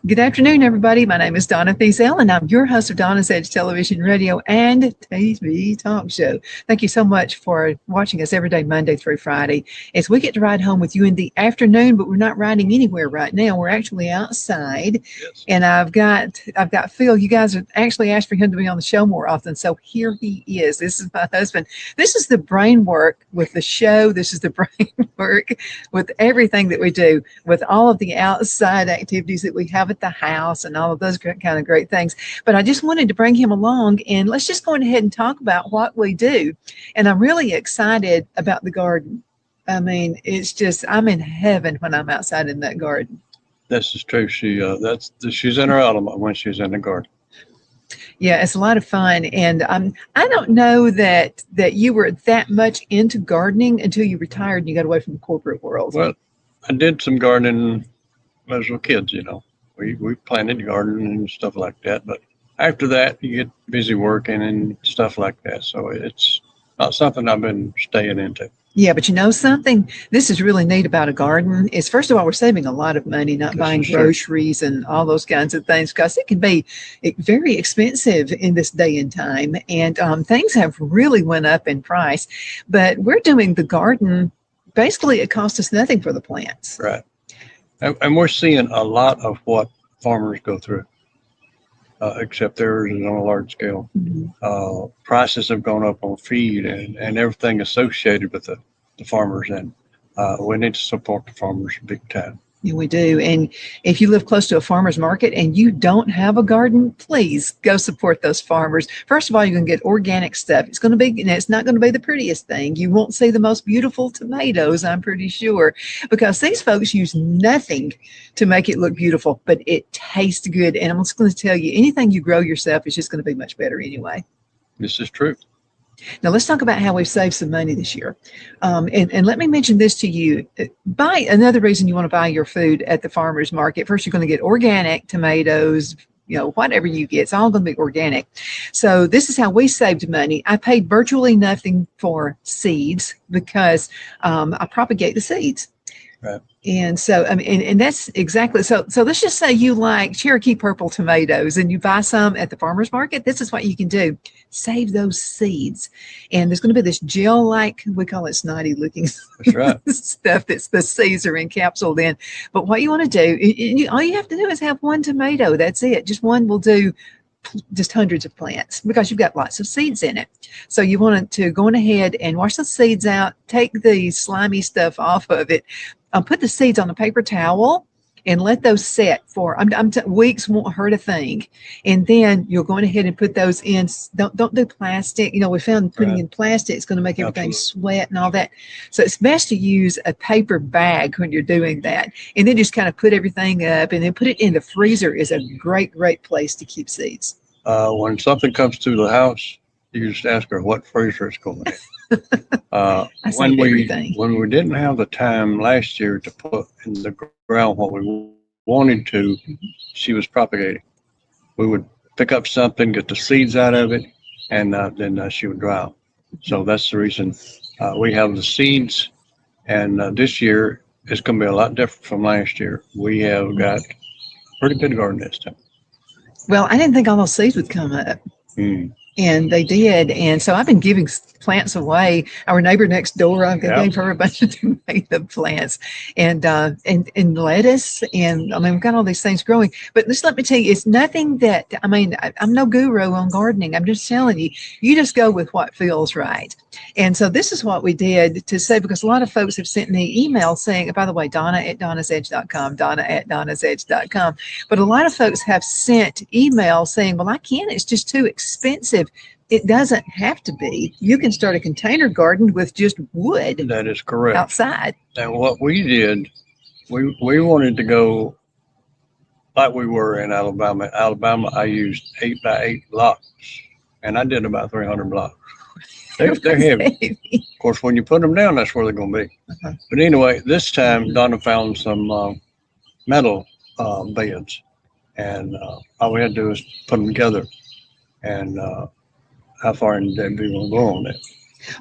Good afternoon, everybody. My name is Donna Feazell, and I'm your host of Donna's Edge Television, Radio, and TV Talk Show. Thank you so much for watching us every day, Monday through Friday, as we get to ride home with you in the afternoon. But we're not riding anywhere right now. We're actually outside, yes. And I've got Phil. You guys have actually asked for him to be on the show more often, so here he is. This is my husband. This is the brain work with the show. This is the brain work with everything that we do, with all of the outside activities that we have at the house and all of those kind of great things. But I just wanted to bring him along, and let's just go ahead and talk about what we do. And I'm really excited about the garden. I mean, it's just, I'm in heaven when I'm outside in that garden. This is true. She's in her element when she's in the garden. Yeah, it's a lot of fun. And I don't know that you were that much into gardening until you retired and you got away from the corporate world. Well, I did some gardening when I was with kids, you know. We planted garden and stuff like that, but after that you get busy working and stuff like that, so it's not something I've been staying into. Yeah, but you know something, this is really neat about a garden is, first of all, we're saving a lot of money not buying groceries and all those kinds of things, because it can be very expensive in this day and time, and things have really went up in price. But we're doing the garden, basically it costs us nothing for the plants. Right. And we're seeing a lot of what farmers go through, except theirs is on a large scale. Mm-hmm. Prices have gone up on feed and everything associated with the farmers, and we need to support the farmers big time. Yeah, we do. And if you live close to a farmer's market and you don't have a garden, please go support those farmers. First of all, you're going to get organic stuff. It's going to be, it's not going to be the prettiest thing. You won't see the most beautiful tomatoes, I'm pretty sure, because these folks use nothing to make it look beautiful, but it tastes good. And I'm just going to tell you, anything you grow yourself is just going to be much better anyway. This is true. Now, let's talk about how we've saved some money this year. And let me mention this to you. Another reason you want to buy your food at the farmer's market, first, you're going to get organic tomatoes, you know, whatever you get, it's all going to be organic. So this is how we saved money. I paid virtually nothing for seeds because I propagate the seeds. Right. And so, I mean, and that's exactly, so let's just say you like Cherokee purple tomatoes and you buy some at the farmer's market. This is what you can do. Save those seeds. And there's going to be this gel-like, we call it snotty looking stuff that's the seeds are encapsulated in. But what you want to do, all you have to do is have one tomato. That's it. Just one will do just hundreds of plants because you've got lots of seeds in it. So you want to go on ahead and wash the seeds out, take the slimy stuff off of it, put the seeds on a paper towel and let those set for weeks. Won't hurt a thing. And then you're going ahead and put those in. Don't do plastic. You know, we found putting in plastic is going to make everything sweat and all that. So it's best to use a paper bag when you're doing that. And then just kind of put everything up and then put it in the freezer is a great place to keep seeds. When something comes to the house, you just ask her what freezer it's going in. When we didn't have the time last year to put in the ground what we wanted to, she was propagating. We would pick up something, get the seeds out of it, and then she would dry out. So that's the reason we have the seeds. And this year it's going to be a lot different from last year. We have got a pretty good garden this time. Well, I didn't think all those seeds would come up. And they did. And so I've been giving plants away. Our neighbor next door, I gave her a bunch of tomato plants and lettuce. And I mean, we've got all these things growing. But just let me tell you, it's nothing that, I mean, I'm no guru on gardening. I'm just telling you, you just go with what feels right. And so this is what we did to say, because a lot of folks have sent me emails saying, by the way, Donna@donnasedge.com, Donna@donnasedge.com. But a lot of folks have sent emails saying, well, I can't, it's just too expensive. It doesn't have to be. You can start a container garden with just wood. That is correct. Outside. And what we did, we wanted to go like we were in Alabama. Alabama, I used 8x8 blocks, and I did about 300 blocks. They're heavy. Of course, when you put them down, that's where they're going to be. But anyway, this time Donna found some metal beds, and all we had to do is put them together. And how far in depth we will go on that?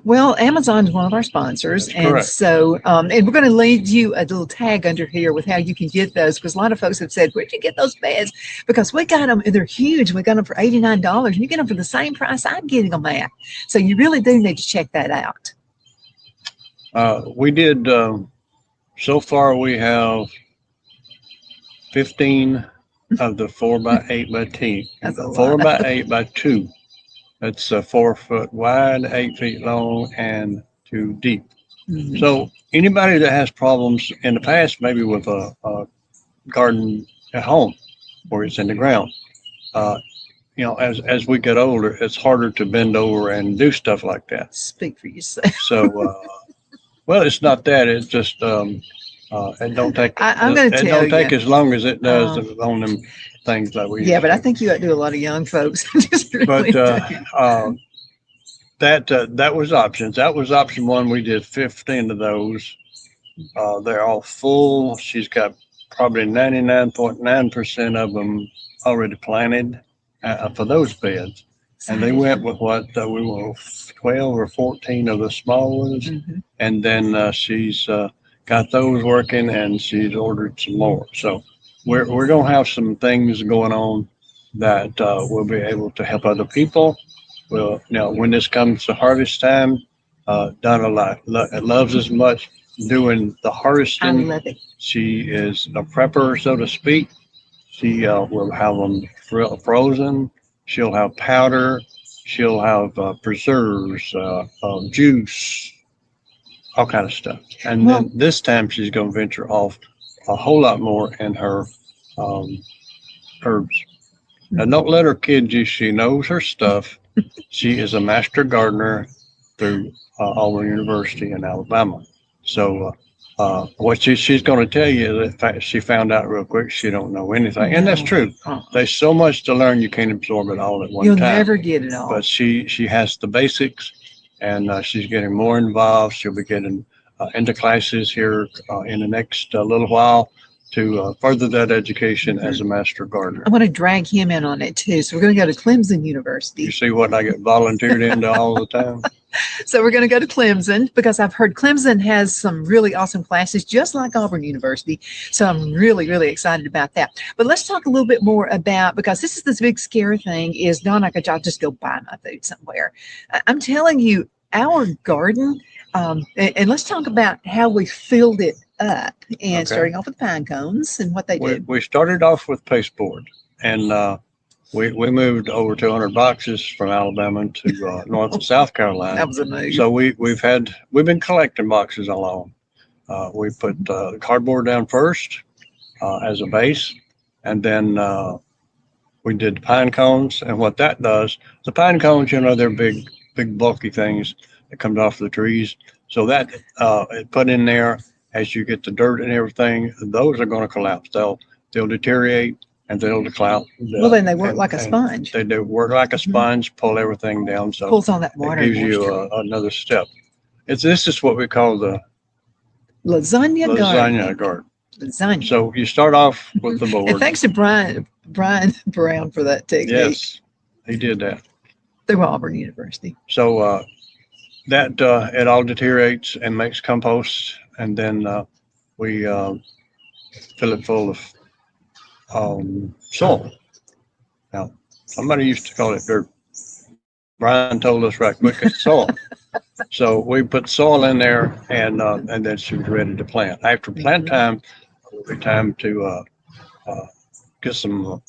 Well, Amazon is one of our sponsors, That's and correct. so and we're going to leave you a little tag under here with how you can get those, because a lot of folks have said, "Where'd you get those beds?" Because we got them, and they're huge. We got them for $89, and you get them for the same price I'm getting them at. So you really do need to check that out. We did. So far, we have 15 of the 4x8 by 10. That's a lot. 4x8 by 2. That's 4 foot wide, 8 feet long, and 2 deep. So anybody that has problems in the past, maybe with a garden at home where it's in the ground, you know, as we get older, it's harder to bend over and do stuff like that. Speak for yourself. So, well, it's not that. It's just it don't take. I'm going to tell you. It don't take as long as it does on them things like we. Yeah, but I think you outdo a lot of young folks. Just really that was options. That was option one. We did 15 of those. They're all full. She's got probably 99.9% of them already planted for those beds. And they went with what we were 12 or 14 of the small ones. And then she's got those working, and she's ordered some more. So we're going to have some things going on that we'll be able to help other people. Well, now when this comes to harvest time, Donna loves as much doing the harvesting. I love it. She is a prepper, so to speak. She will have them frozen. She'll have powder. She'll have preserves, juice, all kind of stuff. And then this time she's going to venture off a whole lot more in her herbs. Now, don't let her kid you. She knows her stuff. She is a master gardener through Auburn University in Alabama. So what she's going to tell you, in fact, she found out real quick she don't know anything. And that's true. There's so much to learn, you can't absorb it all at one time. You'll never get it all. But she has the basics, and she's getting more involved. She'll be getting into classes here in the next little while to further that education as a master gardener. I want to drag him in on it too. So we're going to go to Clemson University. You see what I get volunteered into all the time? So we're going to go to Clemson, because I've heard Clemson has some really awesome classes, just like Auburn University. So I'm really, really excited about that. But let's talk a little bit more about, because this is this big scary thing, is Donna, I'll just go buy my food somewhere. I'm telling you, our garden, and let's talk about how we filled it up, and starting off with pine cones and what they did. We started off with pasteboard, and we moved over 200 boxes from Alabama to North and South Carolina. That was amazing. So we've been collecting boxes along. We put cardboard down first as a base, and then we did pine cones. And what that does, the pine cones, you know, they're big bulky things that comes off the trees. So that it put in there, as you get the dirt and everything, those are going to collapse. They'll deteriorate, and they'll collapse. Well, then they work like a sponge. They do work like a sponge, pull everything down. So pulls on that water. It gives you another step. This is what we call the lasagna garden. Lasagna. So you start off with the board. And thanks to Brian Brown for that technique. Yes, he did that through Auburn University. So that it all deteriorates and makes compost, and then we fill it full of soil. Now, somebody used to call it dirt. Brian told us right quick it's soil. So we put soil in there, and then she was ready to plant. After plant time, it will be time to get some.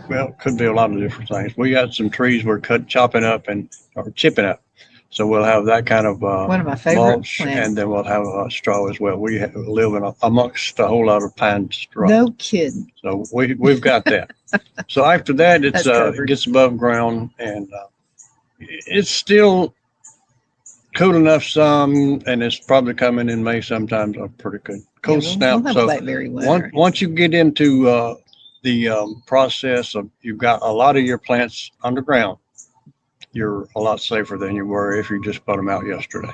Well, it could be a lot of different things. We got some trees we're chopping up or chipping up. So we'll have that kind of one of my favorite mulch, plants. and then we'll have straw as well. We live amongst a whole lot of pine straw. No kidding. So we've got that. So after that, it gets above ground, and it's still cool enough some, and it's probably coming in May sometimes, are pretty good. Cold snap. We'll have blackberry winter. Once you get into the process of, you've got a lot of your plants underground, you're a lot safer than you were if you just put them out yesterday.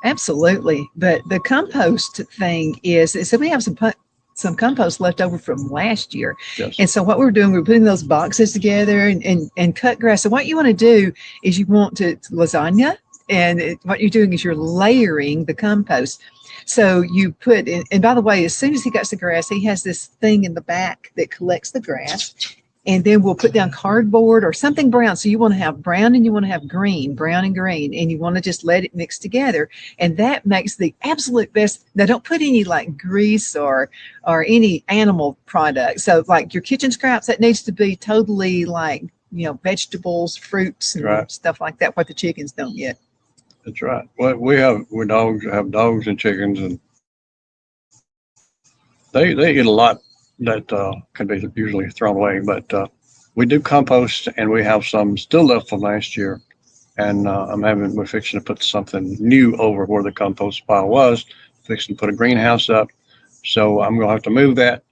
Absolutely. But the compost thing is, so we have some compost left over from last year. Yes. And so what we're doing, we're putting those boxes together and cut grass. So what you want to do is you want to lasagna, and what you're doing is you're layering the compost. So you put in, and by the way, as soon as he cuts the grass, he has this thing in the back that collects the grass. And then we'll put down cardboard or something brown. So you want to have brown and you want to have green, brown and green, and you want to just let it mix together. And that makes the absolute best. Now, don't put any like grease or any animal products. So like your kitchen scraps, that needs to be totally like, vegetables, fruits, and stuff like that, what the chickens don't get. That's right. Well, we have dogs and chickens, and they eat a lot that can be usually thrown away. But we do compost, and we have some still left from last year. And we're fixing to put something new over where the compost pile was, fixing to put a greenhouse up. So I'm going to have to move that.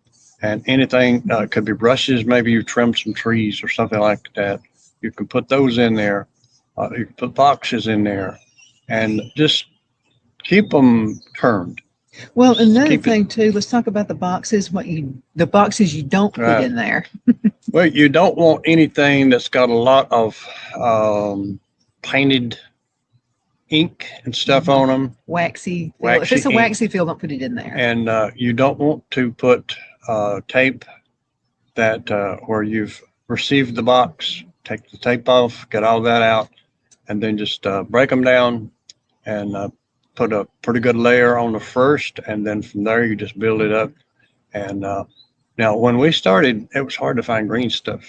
And anything, could be brushes, maybe you trim some trees or something like that. You can put those in there. You can put boxes in there, and just keep them turned. Well, another thing too, let's talk about the boxes, the boxes you don't put in there. Well, you don't want anything that's got a lot of painted ink and stuff on them. Waxy. If it's a waxy feel, don't put it in there. And you don't want to put tape that where you've received the box, take the tape off, get all that out, and then just break them down and put a pretty good layer on the first, and then from there you just build it up. And now when we started, it was hard to find green stuff.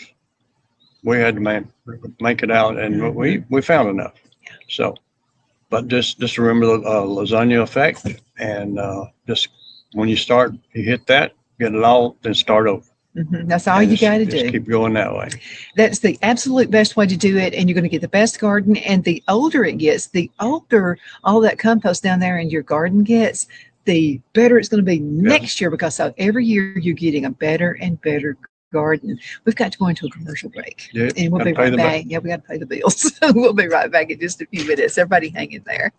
We had to make it out, and we found enough. So, but just remember the lasagna effect, and just when you start, you hit that, get it all, then start over. That's all you got to do. Just keep going that way. That's the absolute best way to do it, and you're going to get the best garden. And the older it gets, the older all that compost down there in your garden gets, the better it's going to be next year, because every year you're getting a better and better garden. We've got to go into a commercial break, and we'll be right back. Yeah, we got to pay the bills. We'll be right back in just a few minutes. Everybody hang in there.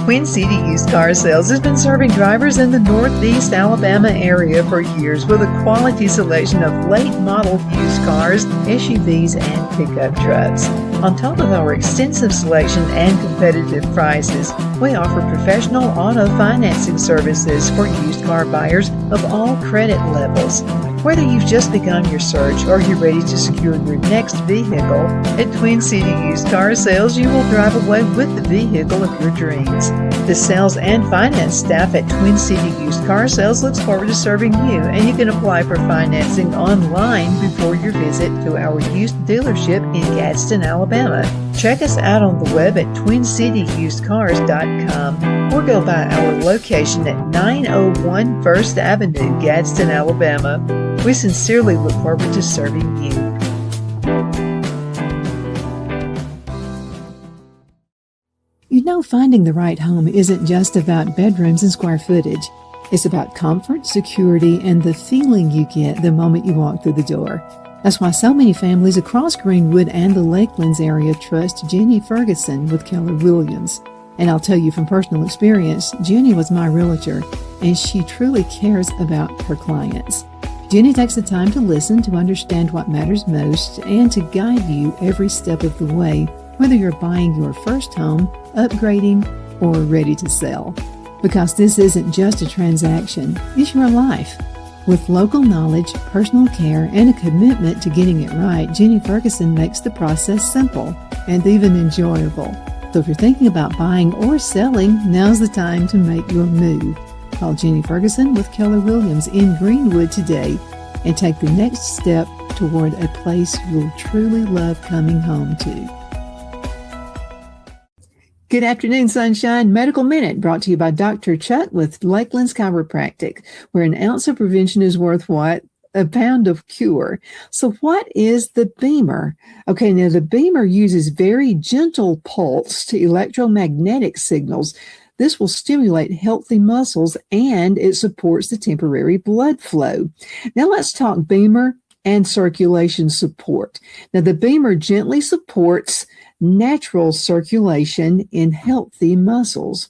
Twin City Used Car Sales has been serving drivers in the Northeast Alabama area for years with a quality selection of late model used cars, SUVs, and pickup trucks. On top of our extensive selection and competitive prices, we offer professional auto financing services for used car buyers of all credit levels. Whether you've just begun your search or you're ready to secure your next vehicle, at Twin City Used Car Sales, you will drive away with the vehicle of your dreams. The sales and finance staff at Twin City Used Car Sales looks forward to serving you, and you can apply for financing online before your visit to our used dealership in Gadsden, Alabama. Check us out on the web at twincityusedcars.com or go by our location at 901 First Avenue, Gadsden, Alabama. We sincerely look forward to serving you. You know, finding the right home isn't just about bedrooms and square footage. It's about comfort, security, and the feeling you get the moment you walk through the door. That's why so many families across Greenwood and the Lakelands area trust Jenny Ferguson with Keller Williams. And I'll tell you from personal experience, Jenny was my realtor, and she truly cares about her clients. Jenny takes the time to listen, to understand what matters most, and to guide you every step of the way, whether you're buying your first home, upgrading, or ready to sell. Because this isn't just a transaction, it's your life. With local knowledge, personal care, and a commitment to getting it right, Jenny Ferguson makes the process simple and even enjoyable. So if you're thinking about buying or selling, now's the time to make your move. Call Jenny Ferguson with Keller Williams in Greenwood today and take the next step toward a place you'll truly love coming home to. Good afternoon, Sunshine. Medical Minute brought to you by Dr. Chuck with Lakelands Chiropractic, where an ounce of prevention is worth what? a pound of cure. So what is the Beamer? Okay, now the Beamer uses very gentle pulse to electromagnetic signals. This will stimulate healthy muscles and it supports the temporary blood flow. Now let's talk Beamer and circulation support. Now the Beamer gently supports natural circulation in healthy muscles.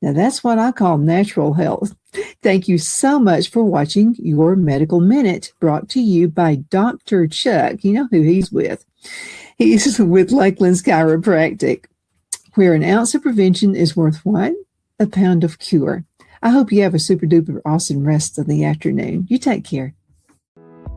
Now that's what I call natural health. Thank you so much for watching Your Medical Minute, brought to you by Dr. Chuck. You know who he's with. He's with Lakeland's Chiropractic, where an ounce of prevention is worth what? A pound of cure. I hope you have a super duper awesome rest of the afternoon. You take care.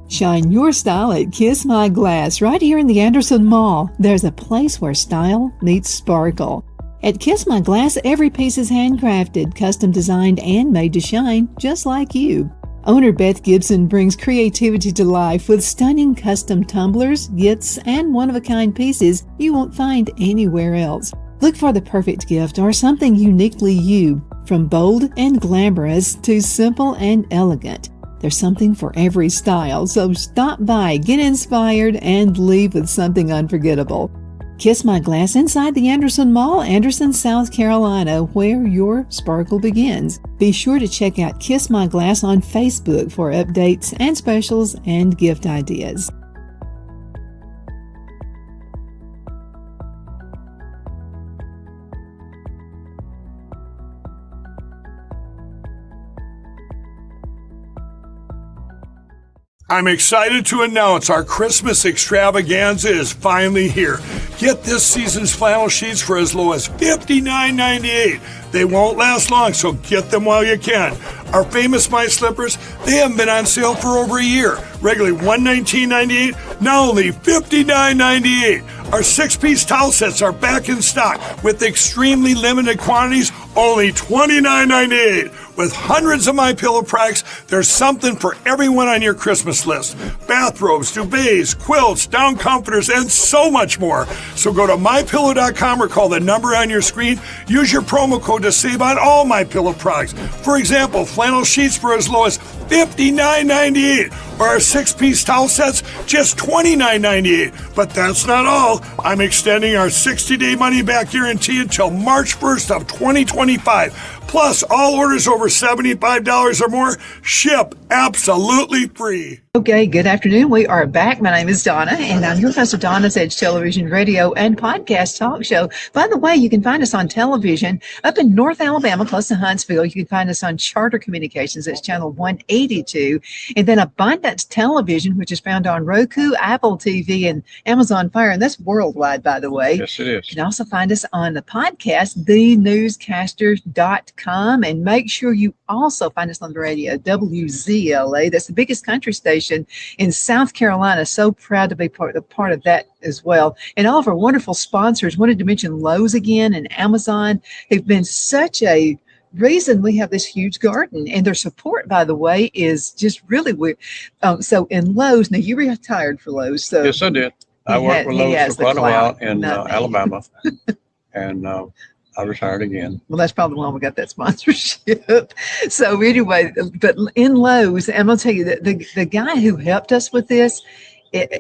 Shine your style at Kiss My Glass right here in the Anderson Mall. There's a place where style meets sparkle. At Kiss My Glass, every piece is handcrafted, custom designed, and made to shine just like you. Owner Beth Gibson brings creativity to life with stunning custom tumblers, gifts, and one-of-a-kind pieces you won't find anywhere else. Look for the perfect gift or something uniquely you, from bold and glamorous to simple and elegant. There's something for every style, so stop by, get inspired, and leave with something unforgettable. Kiss My Glass inside the Anderson Mall, Anderson, South Carolina, where your sparkle begins. Be sure to check out Kiss My Glass on Facebook for updates and specials and gift ideas. I'm excited to announce our Christmas extravaganza is finally here. Get this season's flannel sheets for as low as $59.98. They won't last long, so get them while you can. Our famous My Slippers, they haven't been on sale for over a year. Regularly $119.98, now only $59.98. Our 6-piece towel sets are back in stock with extremely limited quantities, only $29.98. With hundreds of MyPillow products, there's something for everyone on your Christmas list. Bathrobes, duvets, quilts, down comforters, and so much more. So go to MyPillow.com or call the number on your screen. Use your promo code to save on all MyPillow products. For example, flannel sheets for as low as $59.98. Or our 6-piece towel sets, just $29.98. But that's not all. I'm extending our 60-day money-back guarantee until March 1st of 2025. Plus, all orders over $75 or more ship absolutely free. Okay, good afternoon. We are back. My name is Donna, and I'm your host of Donna's Edge Television, Radio, and Podcast Talk Show. By the way, you can find us on television up in North Alabama, close to Huntsville. You can find us on Charter Communications. It's channel 182. And then Abundance Television, which is found on Roku, Apple TV, and Amazon Fire. And that's worldwide, by the way. Yes, it is. You can also find us on the podcast, thenewscasters.com. And make sure you also find us on the radio, WZLA. That's the biggest country station in South Carolina. So proud to be part of that as well. And all of our wonderful sponsors. Wanted to mention Lowe's again and Amazon. They've been such a reason we have this huge garden, and their support, by the way, is just really weird. So in Lowe's, now you retired for Lowe's. So yes, I did. I worked with Lowe's for quite a while in Alabama, and I retired again. Well, that's probably why we got that sponsorship. So anyway, but in Lowe's, I'm going to tell you that the guy who helped us with this,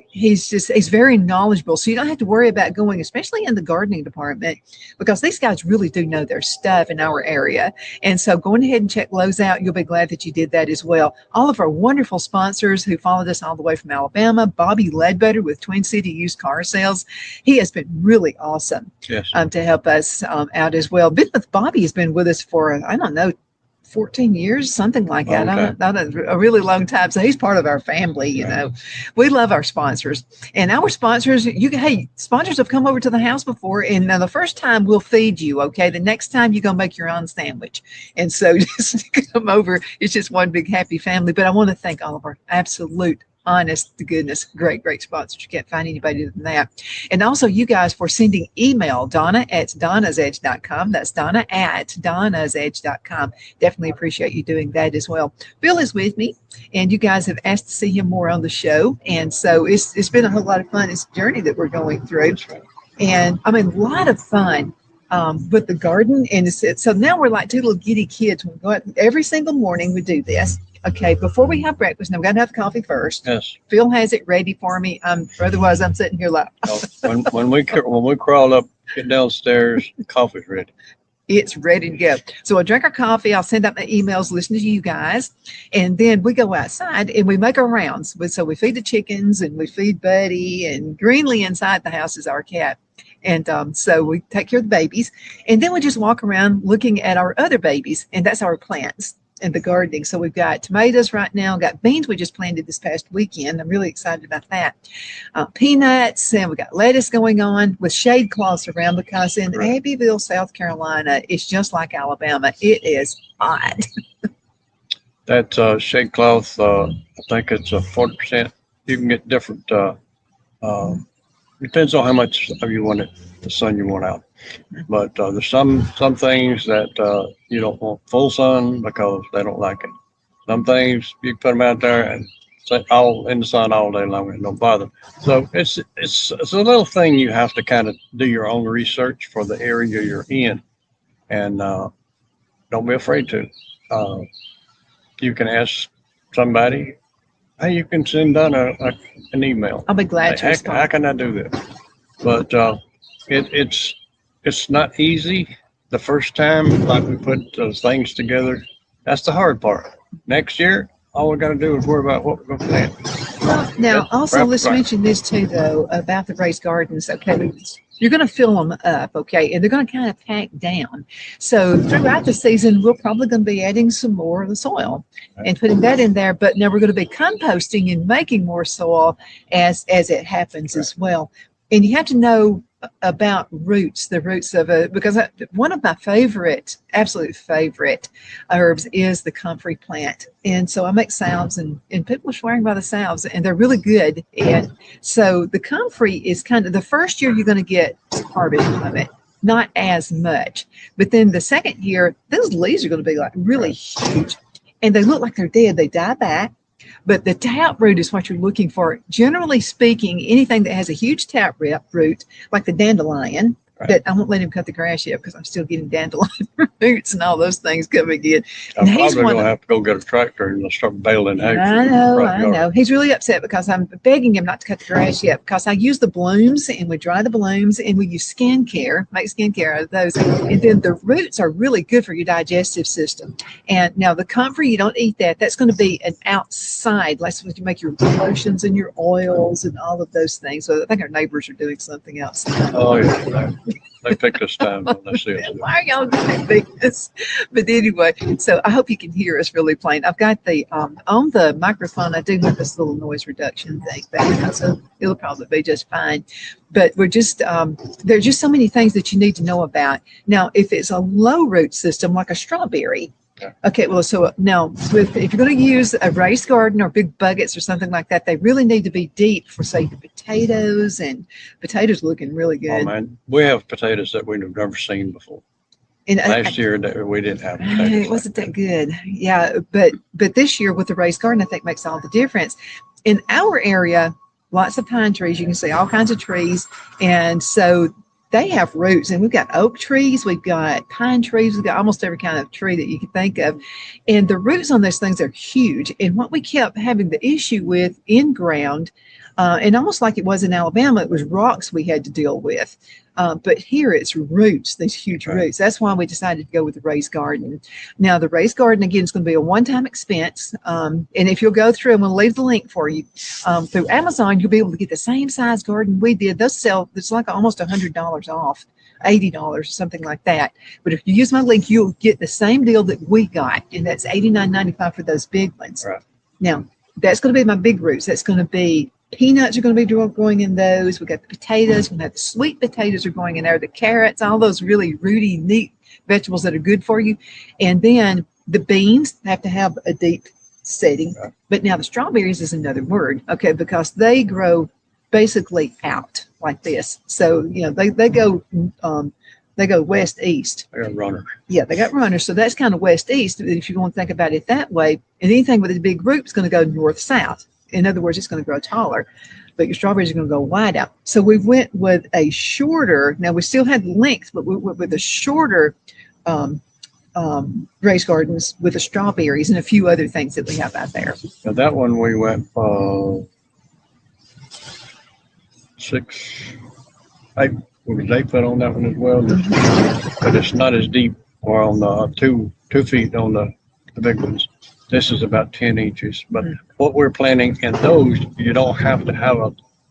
he's very knowledgeable. So you don't have to worry about going, especially in the gardening department, because these guys really do know their stuff in our area. And so going ahead and check Lowe's out. You'll be glad that you did that as well. All of our wonderful sponsors who followed us all the way from Alabama, Bobby Ledbetter with Twin City Used Car Sales. He has been really awesome. Yes. To help us out as well. Been with Bobby has been with us for, I don't know, 14 years, something like that. Not a really long time. So he's part of our family, you know. We love our sponsors. And our sponsors, sponsors have come over to the house before, and the first time we'll feed you, okay? The next time you're going to make your own sandwich. And so just come over. It's just one big happy family. But I want to thank all of our absolute honest to goodness, great sponsors. You can't find anybody than that. And also you guys for sending email, Donna@donnasedge.com. That's Donna@donnasedge.com. Definitely appreciate you doing that as well. Bill is with me, and you guys have asked to see him more on the show. And so it's been a whole lot of fun, this journey that we're going through. And I mean, a lot of fun with the garden. And so now we're like two little giddy kids. We go out every single morning. We do this. Okay, before we have breakfast, now we got to have coffee first. Yes. Phil has it ready for me. Otherwise, I'm sitting here like. when we crawl up, get downstairs, coffee's ready. It's ready to go. So I'll drink our coffee. I'll send out my emails, listen to you guys. And then we go outside and we make our rounds. So we feed the chickens and we feed Buddy, and Greenlee inside the house is our cat. And so we take care of the babies. And then we just walk around looking at our other babies. And that's our plants and the gardening. So we've got tomatoes right now, got beans we just planted this past weekend. I'm really excited about that. Peanuts, and we got lettuce going on with shade cloths around, because in Abbeville, South Carolina, it's just like Alabama. It is hot. That shade cloth, I think it's a 40%. You can get different, depends on how much of the sun you want out. But there's some things that you don't want full sun because they don't like it. Some things you put them out there and sit all in the sun all day long and don't bother. So it's a little thing you have to kind of do your own research for the area you're in, and don't be afraid to. You can ask somebody. Hey, you can send Donna an email. I'll be glad to respond. How can I do this? But it's not easy the first time, like we put those things together. That's the hard part. Next year, all we got to do is worry about what we're going to plant. Well, now, also, let's mention this too, though, about the raised gardens. Okay, you're going to fill them up, okay, and they're going to kind of pack down. So throughout the season, we're probably going to be adding some more of the soil and putting that in there. But now we're going to be composting and making more soil as it happens as well. And you have to know about the roots of it, because one of my absolute favorite herbs is the comfrey plant. And so I make salves, and people are swearing by the salves, and they're really good. And so the comfrey is kind of the first year you're going to get harvest from it, not as much. But then the second year, those leaves are going to be like really huge, and they look like they're dead. They die back. But the taproot is what you're looking for. Generally speaking, anything that has a huge taproot, like the dandelion, that I won't let him cut the grass yet because I'm still getting dandelion roots and all those things coming in. I'm probably going to have to go get a tractor and start baling hay. I know. He's really upset because I'm begging him not to cut the grass yet, because I use the blooms, and we dry the blooms, and we use make skincare out of those. And then the roots are really good for your digestive system. And now the comfrey, you don't eat that. That's going to be an outside. That's what you make your lotions and your oils and all of those things. So I think our neighbors are doing something else. Oh, yeah. They pick this time when they see us. Why are y'all doing this? But anyway, so I hope you can hear us really plain. I've got the on the microphone. I do have this little noise reduction thing back, so it'll probably be just fine. But we're just there's just so many things that you need to know about. Now, if it's a low root system like a strawberry. Okay, well, so now if you're going to use a raised garden or big buckets or something like that, they really need to be deep for, say, the potatoes, and potatoes looking really good. Oh, man, we have potatoes that we've never seen before. And last year we didn't have potatoes. It wasn't that good. Yeah, but this year with the raised garden, I think makes all the difference. In our area, lots of pine trees. You can see all kinds of trees, and so they have roots, and we've got oak trees, we've got pine trees, we've got almost every kind of tree that you can think of. And the roots on those things are huge. And what we kept having the issue with in ground, and almost like it was in Alabama, it was rocks we had to deal with. But here it's roots, these huge roots. That's why we decided to go with the raised garden. Now, the raised garden, again, is going to be a one-time expense. And if you'll go through, and we'll leave the link for you, through Amazon, you'll be able to get the same size garden we did. Those sell, it's like almost $100 off, $80, something like that. But if you use my link, you'll get the same deal that we got, and that's $89.95 for those big ones. Right. Now, that's going to be my big roots. That's going to be peanuts are going to be growing in those. We've got the potatoes. We've got the sweet potatoes are going in there, the carrots, all those really rooty, neat vegetables that are good for you. And then the beans have to have a deep setting. Right. But now the strawberries is another word, okay, because they grow basically out like this. So, they go west east. They got runners. Yeah, they got runners. So that's kind of west east. If you want to think about it that way, and anything with a big root is going to go north south. In other words, it's going to grow taller, but your strawberries are going to go wide out. So we went with a shorter. Now we still had length, but we went with a shorter raised gardens with the strawberries and a few other things that we have out there. Now that one we went 8 foot on that one as well, but it's not as deep, or on the 2 feet on the big ones. This is about 10 inches. But what we're planting in those, you don't have to have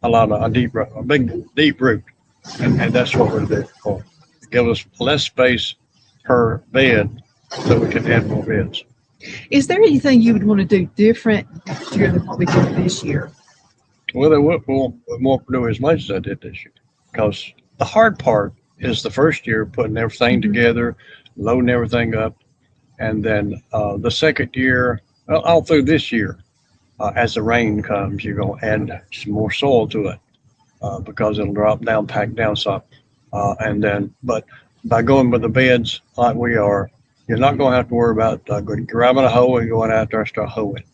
a lot of a big deep root, and that's what we're doing for. Give us less space per bed so we can add more beds. Is there anything you would want to do different next year than what we did this year? Well, we won't do as much as I did this year, because the hard part is the first year, putting everything together, loading everything up, and then the second year, all through this year, as the rain comes, you're going to add some more soil to it because it'll drop down, pack down some, and then, but by going with the beds like we are, you're not going to have to worry about grabbing a hoe and going out there and start hoeing.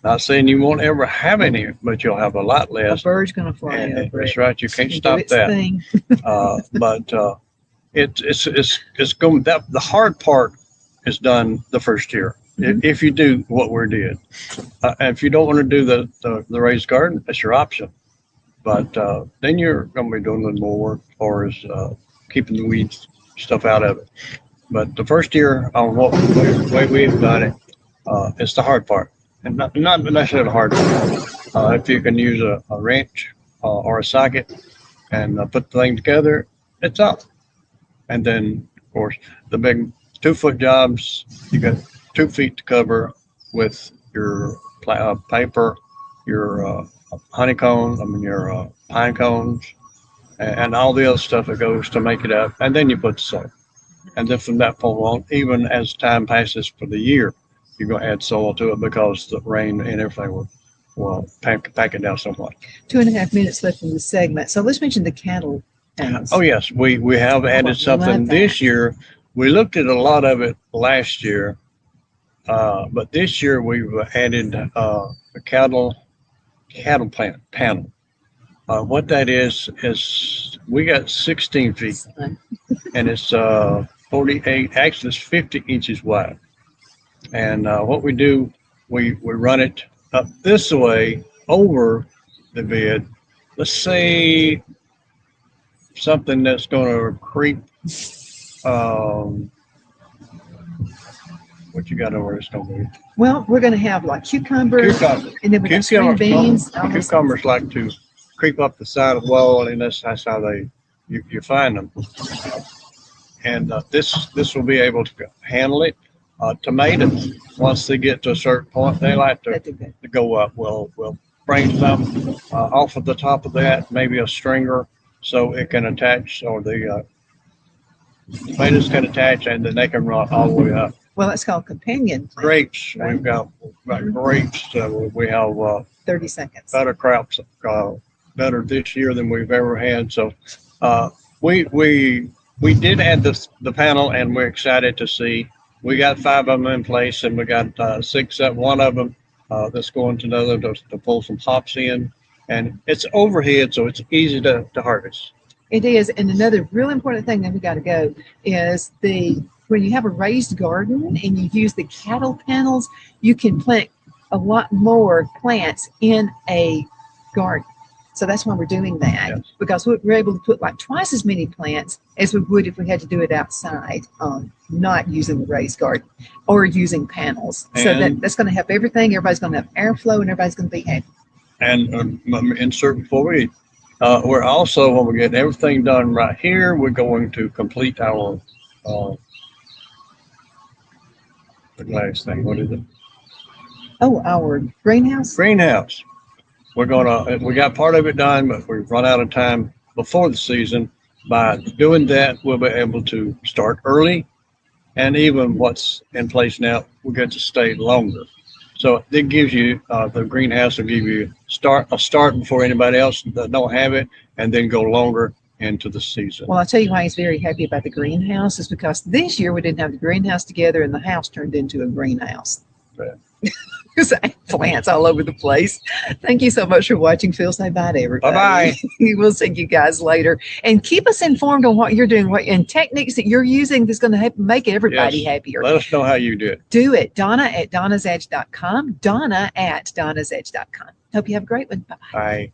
Not saying you won't ever have any, but you'll have a lot less. A bird's going to fly over That's it. right. You can't stop that. But it's going. The hard part is done the first year. If you do what we did, if you don't want to do the raised garden, that's your option. But then you're going to be doing a little more work as far as keeping the weeds stuff out of it. But the first year, on the way we've done it, it's the hard part. And not necessarily hard. If you can use a wrench or a socket and put the thing together, it's up. And then, of course, the big 2-foot jobs, you got 2 feet to cover with your paper, your honeycomb, your pine cones, and all the other stuff that goes to make it up. And then you put the soil. And then from that point on, even as time passes for the year, you're going to add soil to it because the rain and everything will pack it down somewhat. 2.5 minutes left in the segment. So let's mention the cattle pens. Oh, yes. We have added something this year. We looked at a lot of it last year, but this year we've added a cattle panel. What that is we got 16 feet, and it's 48, actually it's 50 inches wide. And what we do, we run it up this way over the bed. Let's say something that's going to creep. What you got over there? It's going to be. Well, we're going to have like cucumbers, and then we got string beans. Cucumbers like to creep up the side of the wall, and that's how you find them. And this will be able to handle it. Tomatoes, once they get to a certain point, they like to go up. We'll bring some off of the top of that, maybe a stringer, so it can attach, or the tomatoes can attach, and then they can run all the way up. Well, it's called companion. Grapes, right? We've got grapes. We have 30 seconds. Better crops, better this year than we've ever had. So we did add the panel, and we're excited to see. We got 5 of them in place, and we got 6. One of them that's going to another to pull some hops in, and it's overhead, so it's easy to harvest. It is, and another really important thing that we got to go is when you have a raised garden and you use the cattle panels, you can plant a lot more plants in a garden. So that's why we're doing that, yes. Because we're able to put like twice as many plants as we would if we had to do it outside, not using the raised garden or using panels. So that's going to help everything. Everybody's going to have airflow, and everybody's going to be happy. And insert before we're also, when we get everything done right here, we're going to complete our the glass thing. What is it? Oh, our greenhouse. Greenhouse. We got part of it done, but we've run out of time before the season. By doing that, we'll be able to start early, and even what's in place now, we'll get to stay longer. So it gives you, the greenhouse will give you a start before anybody else that don't have it, and then go longer into the season. Well, I'll tell you why he's very happy about the greenhouse is because this year we didn't have the greenhouse together, and the house turned into a greenhouse. Yeah. Because I have plants all over the place. Thank you so much for watching. Phil, say bye to everybody. Bye-bye. We'll see you guys later. And keep us informed on what you're doing, and techniques that you're using that's going to make everybody happier. Let us know how you do it. Do it. Donna at donnasedge.com. Donna at donnasedge.com. Hope you have a great one. Bye-bye. Bye.